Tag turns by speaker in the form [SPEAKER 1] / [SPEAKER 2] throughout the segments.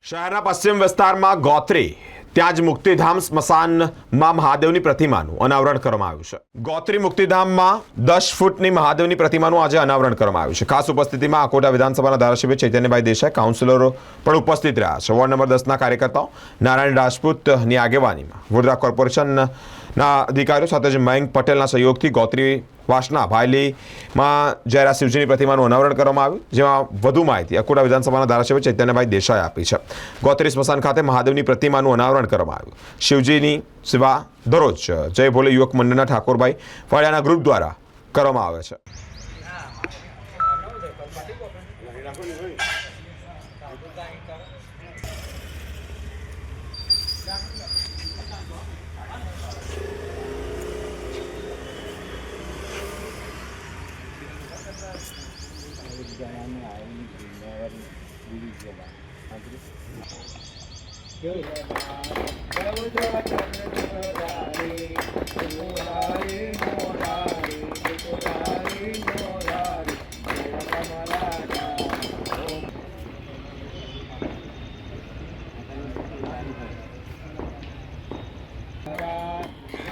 [SPEAKER 1] શહેરના પશ્ચિમ વિસ્તારમાં ગોત્રી ત્યાં જ મુક્તિધામ સ્મશાનમાં મહાદેવની પ્રતિમાનું અનાવરણ કરવામાં આવ્યું છે। ગોત્રી મુક્તિધામમાં 10 ફૂટની મહાદેવની પ્રતિમાનું આજે અનાવરણ કરવામાં આવ્યું છે। ખાસ ઉપસ્થિતિમાં આકોટા વિધાનસભાના ધારાસભ્ય ચૈતન્યભાઈ દેસાઈ, કાઉન્સિલરો પણ ઉપસ્થિત રહ્યા છે। વોર્ડ નંબર 10ના કાર્યકર્તાઓ નારાયણ રાજપૂતની આગેવાનીમાં વડોદરા કોર્પોરેશનના અધિકારીઓ સાથે જ મયંક પટેલના સહયોગથી ગોત્રી વાસના ભાયલીમાં જયરા શિવજીની પ્રતિમાનું અનાવરણ કરવામાં આવ્યું, જેમાં વધુ માહિતી આકોટા વિધાનસભાના ધારાસભ્ય ચૈતન્યભાઈ દેસાઈ આપી છે। ગોત્રી સ્મશાન ખાતે મહાદેવની પ્રતિમાનું અનાવરણ કરવામાં આવ્યું। શિવજીની સેવા દરરોજ જય ભોલે યુવક મંડળના ઠાકોરભાઈ ફળિયાના ગ્રુપ દ્વારા કરવામાં આવે છે।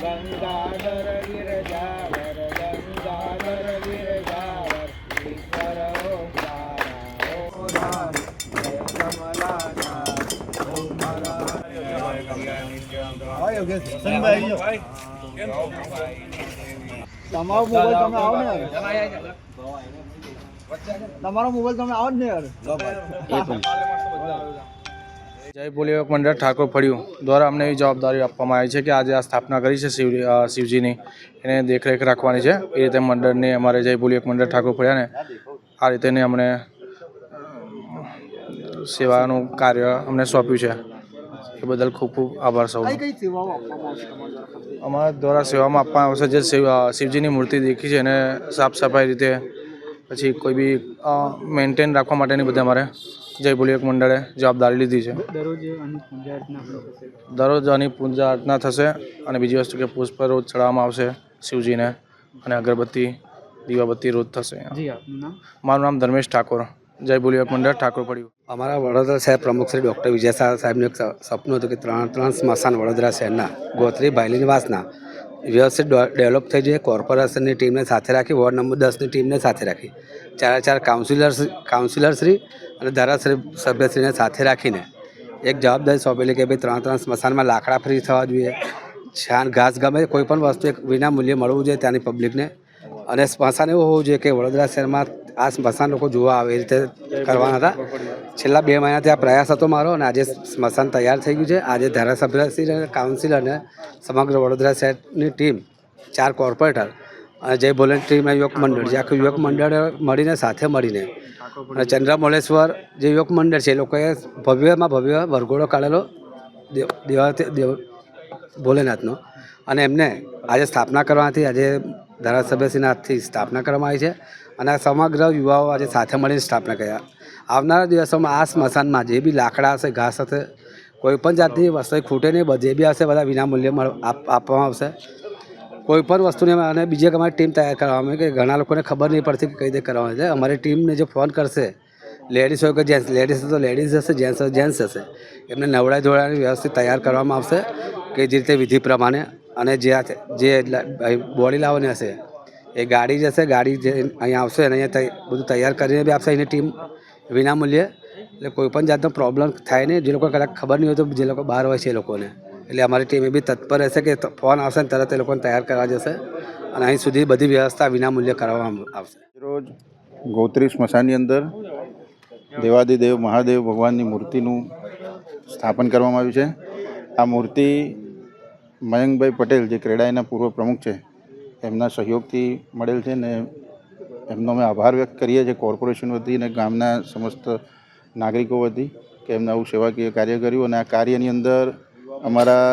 [SPEAKER 2] गंगाधर गिरजावर गंगाधर गिरजावर ईश्वर
[SPEAKER 3] जय बोले युवक मंडल ठाकुर फड़िયું દ્વારા અમને એવી જવાબદારી આપવામાં આવી છે કે આજે આ સ્થાપના કરી છે શિવજીની, એને દેખરેખ રાખવાની છે। એ રીતે મંડળને અમારે જય બોલે યુવક મંડળ ઠાકોર ફળિયાને આ રીતે અમને સેવાનું કાર્ય અમને સોંપ્યું છે। એ બદલ ખૂબ ખૂબ આભાર સૌનો। અમારા દ્વારા સેવામાં આપવામાં આવશે જે શિવજીની મૂર્તિ દેખી છે એને સાફ સફાઈ રીતે, પછી કોઈ બી મેન્ટેન રાખવા માટેની બધા અમારે જય બોલે યુવક મંડળે જવાબદારી લીધી છે। દરરોજ આની પૂજા અર્ચના થશે અને બીજી વસ્તુ કે પુષ્પ રોજ ચડાવવામાં આવશે શિવજીને અને અગરબત્તી દીવાબત્તી રોજ થશે। મારું નામ ધર્મેશ ઠાકોર, જય બોલે યુવક મંડળ ઠાકોર ફળિયું।
[SPEAKER 4] અમારા વડોદરા શહેર પ્રમુખ શ્રી ડૉક્ટર વિજય સાહેબનું એક સપનું હતું કે ત્રણ સ્મશાન વડોદરા શહેરના ગોત્રી ભાયલી વાસના વ્યવસ્થિત ડેવલપ થઈ જાય। કોર્પોરેશનની ટીમને સાથે રાખી, વોર્ડ નંબર 10ની ટીમને સાથે રાખી, ચાર કાઉન્સિલરશ્રી અને ધારાસભ્યશ્રીને સાથે રાખીને એક જવાબદારી સોંપેલી કે ભાઈ ત્રણ સ્મશાનમાં લાકડા ફ્રી થવા જોઈએ, છાણ ઘાસ ગમે કોઈ પણ વસ્તુ એક વિના મૂલ્યે મળવું જોઈએ ત્યાંની પબ્લિકને। અને સ્મશાન એવું હોવું જોઈએ કે વડોદરા શહેરમાં આ સ્મશાન લોકો જોવા આવે એ રીતે કરવાના હતા। છેલ્લા 2 મહિનાથી આ પ્રયાસ હતો મારો અને આજે સ્મશાન તૈયાર થઈ ગયું છે। આજે ધારાસભ્યશ્રી અને કાઉન્સિલર અને સમગ્ર વડોદરા શહેરની ટીમ, 4 કોર્પોરેટર અને જય ભોલેની ટીમ, યુવક મંડળ, જે આખું યુવક મંડળ મળીને સાથે મળીને અને ચંદ્રમોલેશ્વર જે યુવક મંડળ છે એ લોકોએ ભવ્યમાં ભવ્ય વરઘોડો કાઢેલો દેવ ભોલેનાથનો અને એમને આજે સ્થાપના કરવાથી આજે ધારાસભ્યશ્રીના હાથથી સ્થાપના કરવામાં આવી છે અને સમગ્ર યુવાઓ આજે સાથે મળીને સ્થાપના કર્યા। આવનારા દિવસોમાં આ સ્મશાનમાં જે બી લાકડા હશે, ઘાસ હશે, કોઈ પણ જાતની વસ્તુ ખૂટે નહીં, જે બી હશે બધા વિના મૂલ્યે આપવામાં આવશે। કોઈ પણ વસ્તુને અને બીજી અમારી ટીમ તૈયાર કરવામાં આવે કે ઘણા લોકોને ખબર નહીં પડતી કે કઈ રીતે કરવાનું છે। અમારી ટીમને જે ફોન કરશે, લેડીઝ હોય કે જેન્ટ્સ, લેડીઝ તો લેડીઝ હશે, જેન્ટ્સ હોય જેન્ટ્સ હશે, એમને નવડાઈ ધોળાની વ્યવસ્થિત તૈયાર કરવામાં આવશે કે જે રીતે વિધિ પ્રમાણે। અને જે બોડી લાવવાની હશે એ ગાડી જશે, ગાડી જે અહીંયા આવશે અને અહીંયા બધું તૈયાર કરીને બી આપશે એની ટીમ વિના મૂલ્યે। એટલે કોઈ પણ જાતનો પ્રોબ્લેમ થાય નહીં, જે લોકો કદાચ ખબર નહીં હોય તો જે લોકો બહાર હોય છે એ લોકોને, એટલે અમારી ટીમ એ બી તત્પર રહેશે કે ફોન આવશે ને તરત એ લોકોને તૈયાર કરવા જશે અને અહીં સુધી બધી વ્યવસ્થા વિના મૂલ્યે કરવામાં આવશે।
[SPEAKER 5] રોજ ગોત્રી સ્મશાનની અંદર દેવાદિદેવ મહાદેવ ભગવાનની મૂર્તિનું સ્થાપન કરવામાં આવ્યું છે। આ મૂર્તિ મયંકભાઈ પટેલ જે ક્રેડાઈના પૂર્વ પ્રમુખ છે એમના સહયોગથી મળેલ છે ને એમનો અમે આભાર વ્યક્ત કરીએ છીએ કોર્પોરેશન વતી અને ગામના સમસ્ત નાગરિકો વતી કે એમને આવું સેવાકીય કાર્ય કર્યું। અને આ કાર્યની અંદર અમારા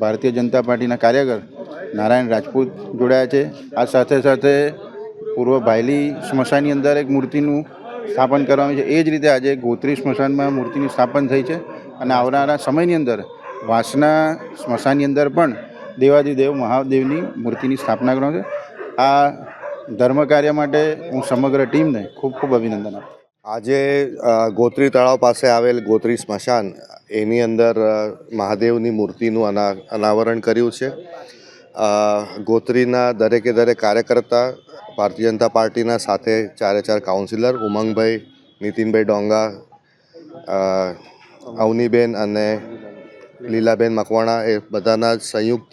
[SPEAKER 5] ભારતીય જનતા પાર્ટીના કાર્યકર નારાયણ રાજપૂત જોડાયા છે। આ સાથે સાથે પૂર્વ ભાયલી સ્મશાનની અંદર એક મૂર્તિનું સ્થાપન કરવામાં છે। એ જ રીતે આજે ગોત્રી સ્મશાનમાં મૂર્તિનું સ્થાપન થઈ છે અને આવનારા સમયની અંદર વાસના સ્મશાનની અંદર પણ દેવાદિદેવ મહાદેવની મૂર્તિની સ્થાપના કરવાની છે। આ ધર્મ કાર્ય માટે હું સમગ્ર ટીમને ખૂબ ખૂબ અભિનંદન આપું।
[SPEAKER 6] આજે ગોત્રી તળાવ પાસે આવેલ ગોત્રી સ્મશાન એની અંદર મહાદેવની મૂર્તિનું અનાવરણ કર્યું છે. ગોત્રીના દરેકે દરેક કાર્યકર્તા, ભારતીય જનતા પાર્ટીના સાથે 4 કાઉન્સિલર ઉમંગભાઈ, નીતિનભાઈ ડોંગા, અવનીબેન અને લીલાબેન મકવાણા એ બધાના સંયુક્ત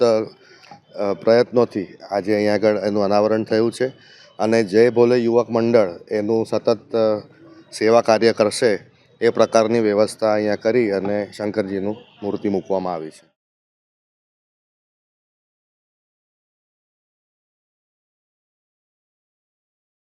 [SPEAKER 6] પ્રયત્નોથી આજે અહીંયા આગળ એનું અનાવરણ થયું છે. અને જય ભોલે યુવક મંડળ એનું સતત સેવા કાર્ય કરશે એ પ્રકારની વ્યવસ્થા અહીંયા કરી અને શંકરજીનું મૂર્તિ મૂકવામાં આવી છે.